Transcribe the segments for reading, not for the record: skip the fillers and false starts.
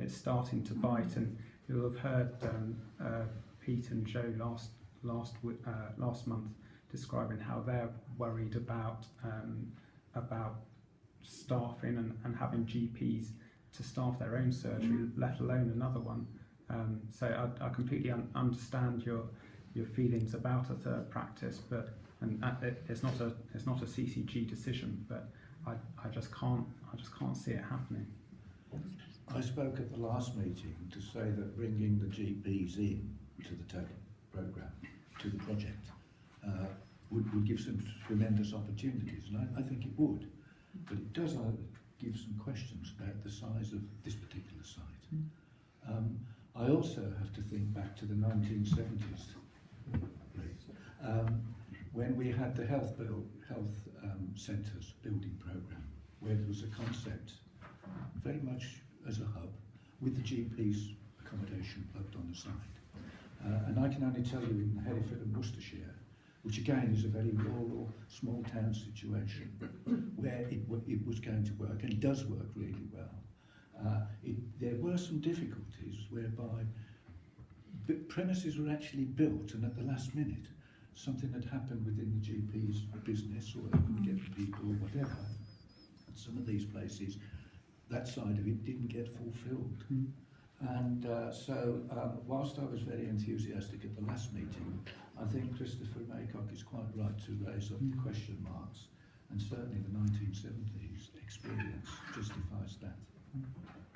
it's starting to bite. And you'll have heard Pete and Joe last month describing how they're worried about staffing and having GPs to staff their own surgery, let alone another one. So I completely understand your feelings about a third practice, but it's not a CCG decision, but I just can't see it happening. I spoke at the last meeting to say that bringing the GPs in to the total programme, to the project, would give some tremendous opportunities, and I think it would. But it does give some questions about the size of this particular site. I also have to think back to the 1970s, please, when we had the health centres building programme, where there was a concept very much as a hub with the GP's accommodation plugged on the side. And I can only tell you in Hereford and Worcestershire, which again is a very rural, small town situation, where it was going to work, and does work really well. There were some difficulties whereby premises were actually built, and at the last minute something had happened within the GP's business, or they couldn't get the people or whatever. And some of these places, that side of it didn't get fulfilled. And so whilst I was very enthusiastic at the last meeting, I think Christopher Maycock is quite right to raise up the question marks, and certainly the 1970s experience justifies that.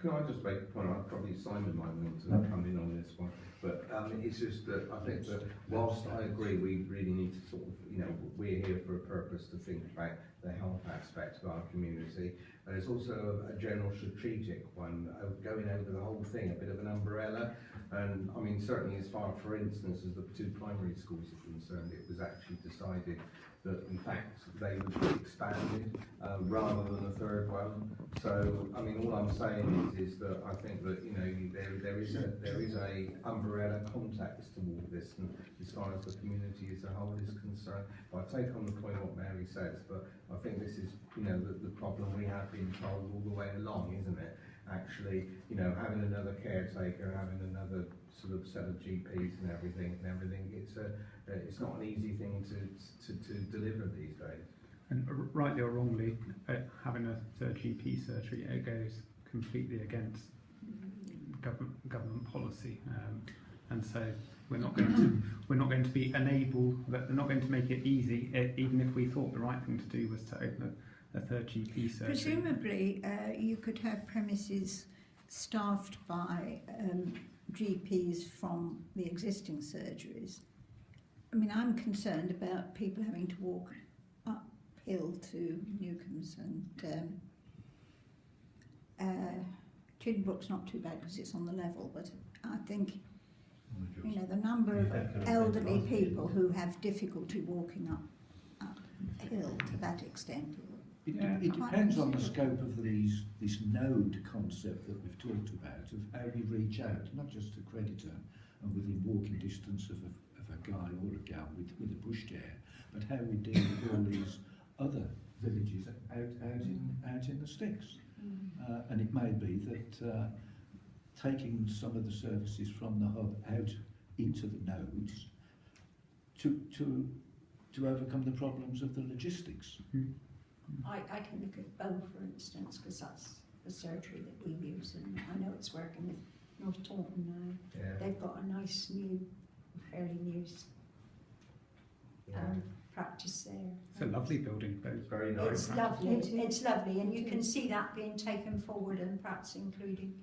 Can I just make a point? Probably Simon might want to come in on this one, but it's just that I think that whilst I agree we really need to sort of, we're here for a purpose to think about the health aspect of our community, and it's also a general strategic one, going over the whole thing, a bit of an umbrella. And I mean, certainly as far, for instance, as the two primary schools are concerned, it was actually decided that in fact they would be expanded rather than a third one. So I mean, all I'm saying is that I think that there is a umbrella context to all this, and as far as the community as a whole is concerned. But I take on the point what Mary says, but I think this is the problem we have been told all the way along, isn't it? Actually, having another caretaker, having another sort of set of GPs and everything, it's not an easy thing to deliver these days. And rightly or wrongly, having a third GP surgery, it goes completely against government policy, and so we're not going to be enabled. They're not going to make it easy, even if we thought the right thing to do was to open a third GP surgery. Presumably, you could have premises staffed by GPs from the existing surgeries. I mean, I'm concerned about people having to walk uphill to Newcomb's, and Chiddenbrook's not too bad because it's on the level, but I think the number of elderly people who have difficulty walking uphill to that extent. It depends on the scope of this node concept that we've talked about, of how we reach out, not just to Crediton and within walking distance of a guy or a gal with a pushchair, but how we deal with all these other villages out in the sticks. And it may be that taking some of the services from the hub out into the nodes to overcome the problems of the logistics. I can look at Bow, for instance, because that's the surgery that we use, and I know it's working with North Taunton now. Yeah. They've got a nice fairly new practice there. It's a lovely building, though. It's very nice. It's lovely. It's lovely, and you can see that being taken forward and perhaps including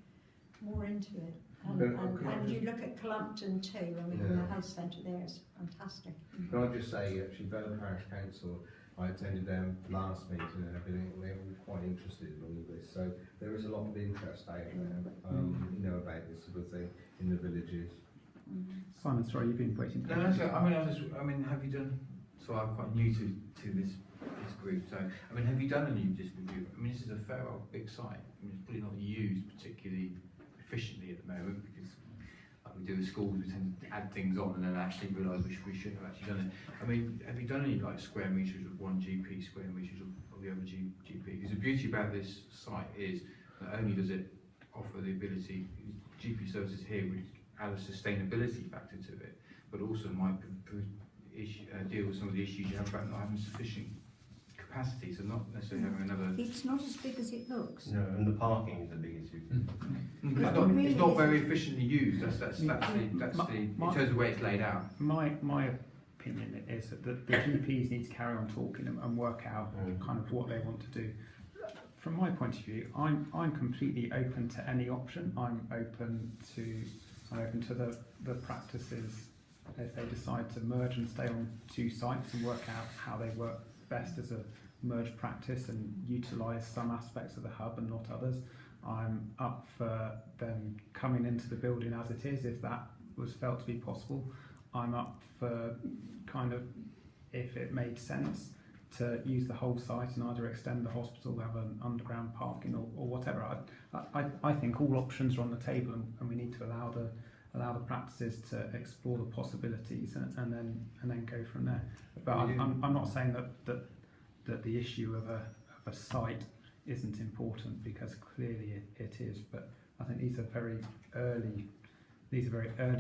more into it. And you look at Clumpton too. I mean, the health centre there is fantastic. Can I just say, actually, Bow Parish Council, I attended them last meeting and everything. They were quite interested in all of this, so there is a lot of interest out there, about this sort of thing in the villages. Simon, sorry, you've been waiting. No, have you done? So I'm quite new to this group. So have you done any just review? This is a fair old big site. It's probably not used particularly efficiently at the moment because, like we do with schools, we tend to add things on and then actually realise we should have actually done it. Have you done any square metres of one GP, square metres of the other GP? Because the beauty about this site is not only does it offer the ability, GP services here would add a sustainability factor to it, but also might deal with some of the issues you have about not having sufficient capacity, so not necessarily having another. It's not as big as it looks. No, and the parking is the big issue. It's not very efficiently used. That's in terms of the way it's laid out. My opinion is that the GPs need to carry on talking and work out kind of what they want to do. From my point of view, I'm completely open to any option. I'm open to the practices if they decide to merge and stay on 2 sites and work out how they work best as a merged practice and utilise some aspects of the hub and not others. I'm up for them coming into the building as it is, if that was felt to be possible. I'm up for kind of, if it made sense, to use the whole site and either extend the hospital, have an underground parking or whatever. I think all options are on the table, and we need to allow the practices to explore the possibilities and then go from there. But I'm not saying that the issue of a site isn't important, because clearly it is. But I think these are very early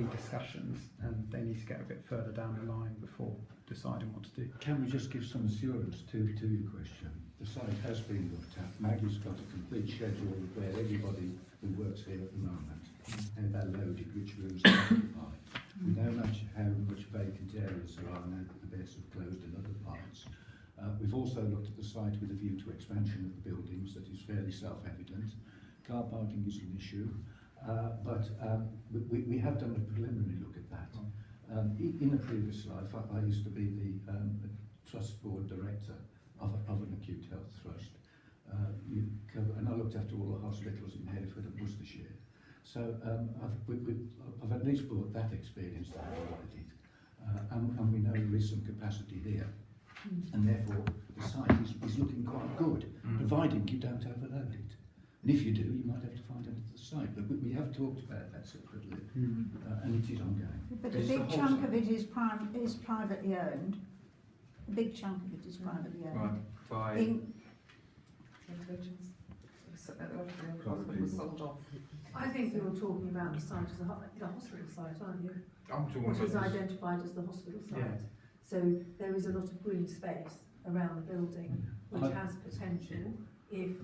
discussions, and they need to get a bit further down the line before deciding what to do. Can we just give some assurance to your question? The site has been looked at. Maggie's got a complete schedule where everybody who works here at the moment, how they're loaded, which rooms they occupy. We know how much vacant areas there are now that the beds have closed in other parts. We've also looked at the site with a view to expansion of the buildings. That is fairly self-evident. Car parking is an issue, but we have done a preliminary look at that. In a previous life, I used to be the trust board director of an acute health trust, and I looked after all the hospitals in Hereford and Worcestershire. So I've at least brought that experience to it, and we know there is some capacity there, and therefore the site is looking quite good, providing you don't overload it. And if you do, you might have to find another site. But we have talked about that separately, and it is ongoing. But a big chunk of it is privately owned. A big chunk of it is privately owned. Right. Was sold off. I think you're talking about the site as the hospital site, aren't you? I'm talking What about is identified as the hospital site. Yeah. So there is a lot of green space around the building, which has potential if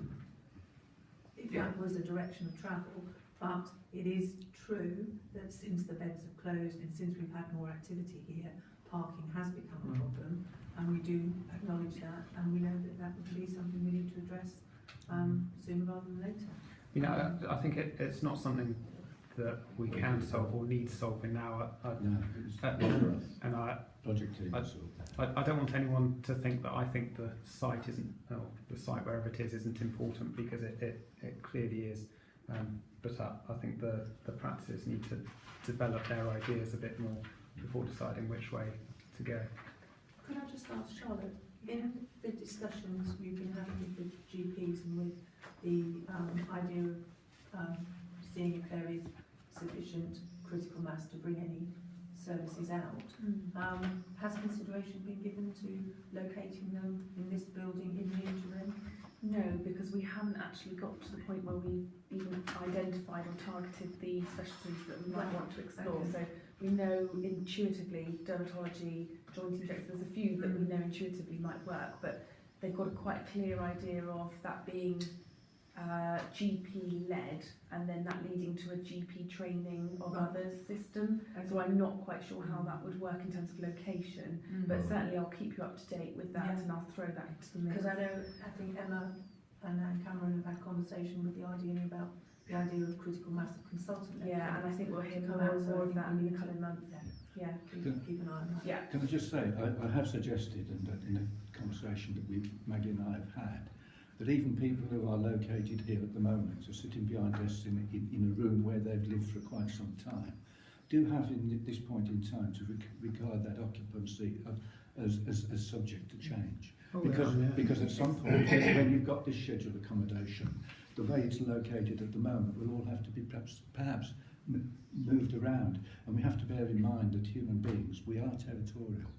that was a direction of travel. But it is true that since the beds have closed and since we've had more activity here, parking has become a problem, and we do acknowledge that, and we know that that would be something we need to address sooner rather than later. You know, I think it's not something that we can solve or need solving now. And Project team. I don't want anyone to think that I think the site isn't, or the site wherever it is, isn't important, because it clearly is. But I think the practices need to develop their ideas a bit more before deciding which way to go. Could I just ask Charlotte, in the discussions we've been having with the GPs and with the idea of seeing if there is sufficient critical mass to bring any services out, has consideration been given to locating them in this building in the interim? No, because we haven't actually got to the point where we've even identified or targeted the specialties that we might want to explore. Okay. So we know intuitively dermatology, joint injections, there's a few that we know intuitively might work, but they've got a quite clear idea of that being GP-led, and then that leading to a GP training of others system. Okay. So I'm not quite sure how that would work in terms of location, but certainly I'll keep you up to date with that, and I'll throw that into the mix. Because I think Emma and Cameron have had conversation with the idea about the idea of critical mass of consultant. Yeah, and I think we'll hear more and more of that in the coming months. Yeah. Keep an eye on that. Yeah. Can I just say, I have suggested, and in a conversation that Maggie and I have had, that even people who are located here at the moment, are sitting behind desks in a room where they've lived for quite some time, do have at this point in time to regard that occupancy as subject to change. Because at some point, when you've got this scheduled accommodation, the way it's located at the moment will all have to be perhaps moved around. And we have to bear in mind that human beings, we are territorial.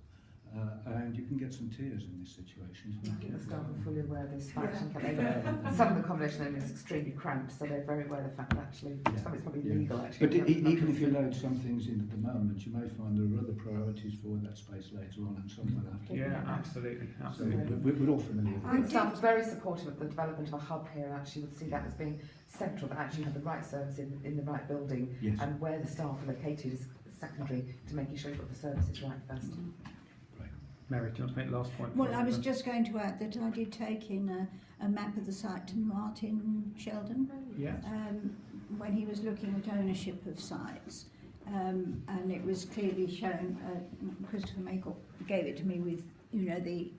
and you can get some tears in this situation. I think the staff are fully aware of this fact. And some of the accommodation is extremely cramped, so they're very aware of the fact that actually some of it's probably legal. Actually, but even if you load some things in at the moment, you may find there are other priorities for that space later on, and some will have to. Yeah, absolutely. So we're all familiar with The that. staff are very supportive of the development of a hub here, and actually would see that as being central, that actually have the right service in the right building, Yes. and where the staff are located is secondary to making sure you've got the services right first. Mary, do you want to make the last point? Well, I was just going to add that I did take in a map of the site to Martin Sheldon Yeah. when he was looking at ownership of sites, and it was clearly shown. Christopher Makel gave it to me with, the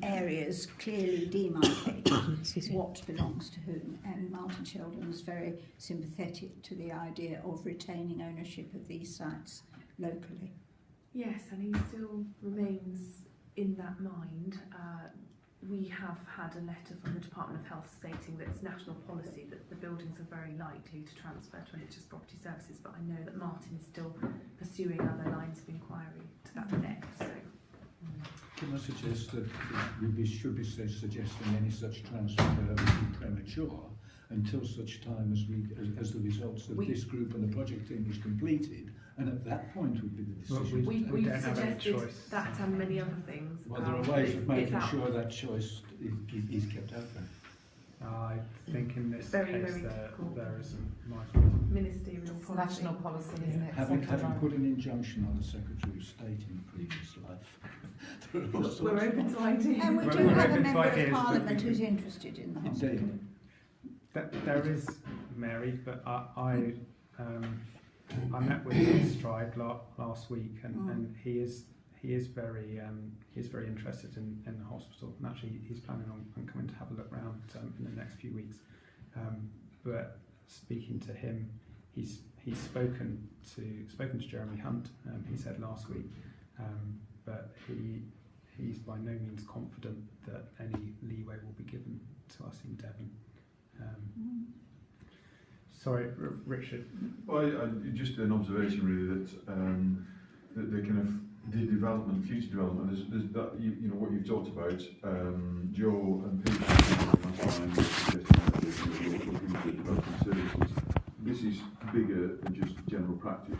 areas clearly demarcated what belongs to whom, and Martin Sheldon was very sympathetic to the idea of retaining ownership of these sites locally. Yes, and he still remains in that mind. We have had a letter from the Department of Health stating that it's national policy that the buildings are very likely to transfer to NHS Property Services, but I know that Martin is still pursuing other lines of inquiry to that effect. So, Can I suggest that we should be suggesting any such transfer would be premature until such time as the results of this group and the project team is completed, and at that point would be the decision. We we've don't have any suggested choice. that and many other things. Well, there are ways of making sure that choice is kept open. I think in this Very, case very there difficult. isn't. Ministerial It's policy. national policy, isn't it? Having Central put an injunction on the Secretary of State in a previous life. There are all sorts We're of- open to ideas. And we We're do have open a to member ideas, of but Parliament we- who's interested in the hospital. Indeed. There is Mary, but I met with his Stride last week, and he is very interested in the hospital, and actually he's planning on coming to have a look round in the next few weeks. But speaking to him, he's spoken to Jeremy Hunt. He said last week, but he's by no means confident that any leeway will be given to us in Devon. Sorry, Richard. Well, just an observation really that the kind of the development, future development, there's that what you've talked about. Joe and Peter last time suggesting that looking at the development services. This is bigger than just general practice.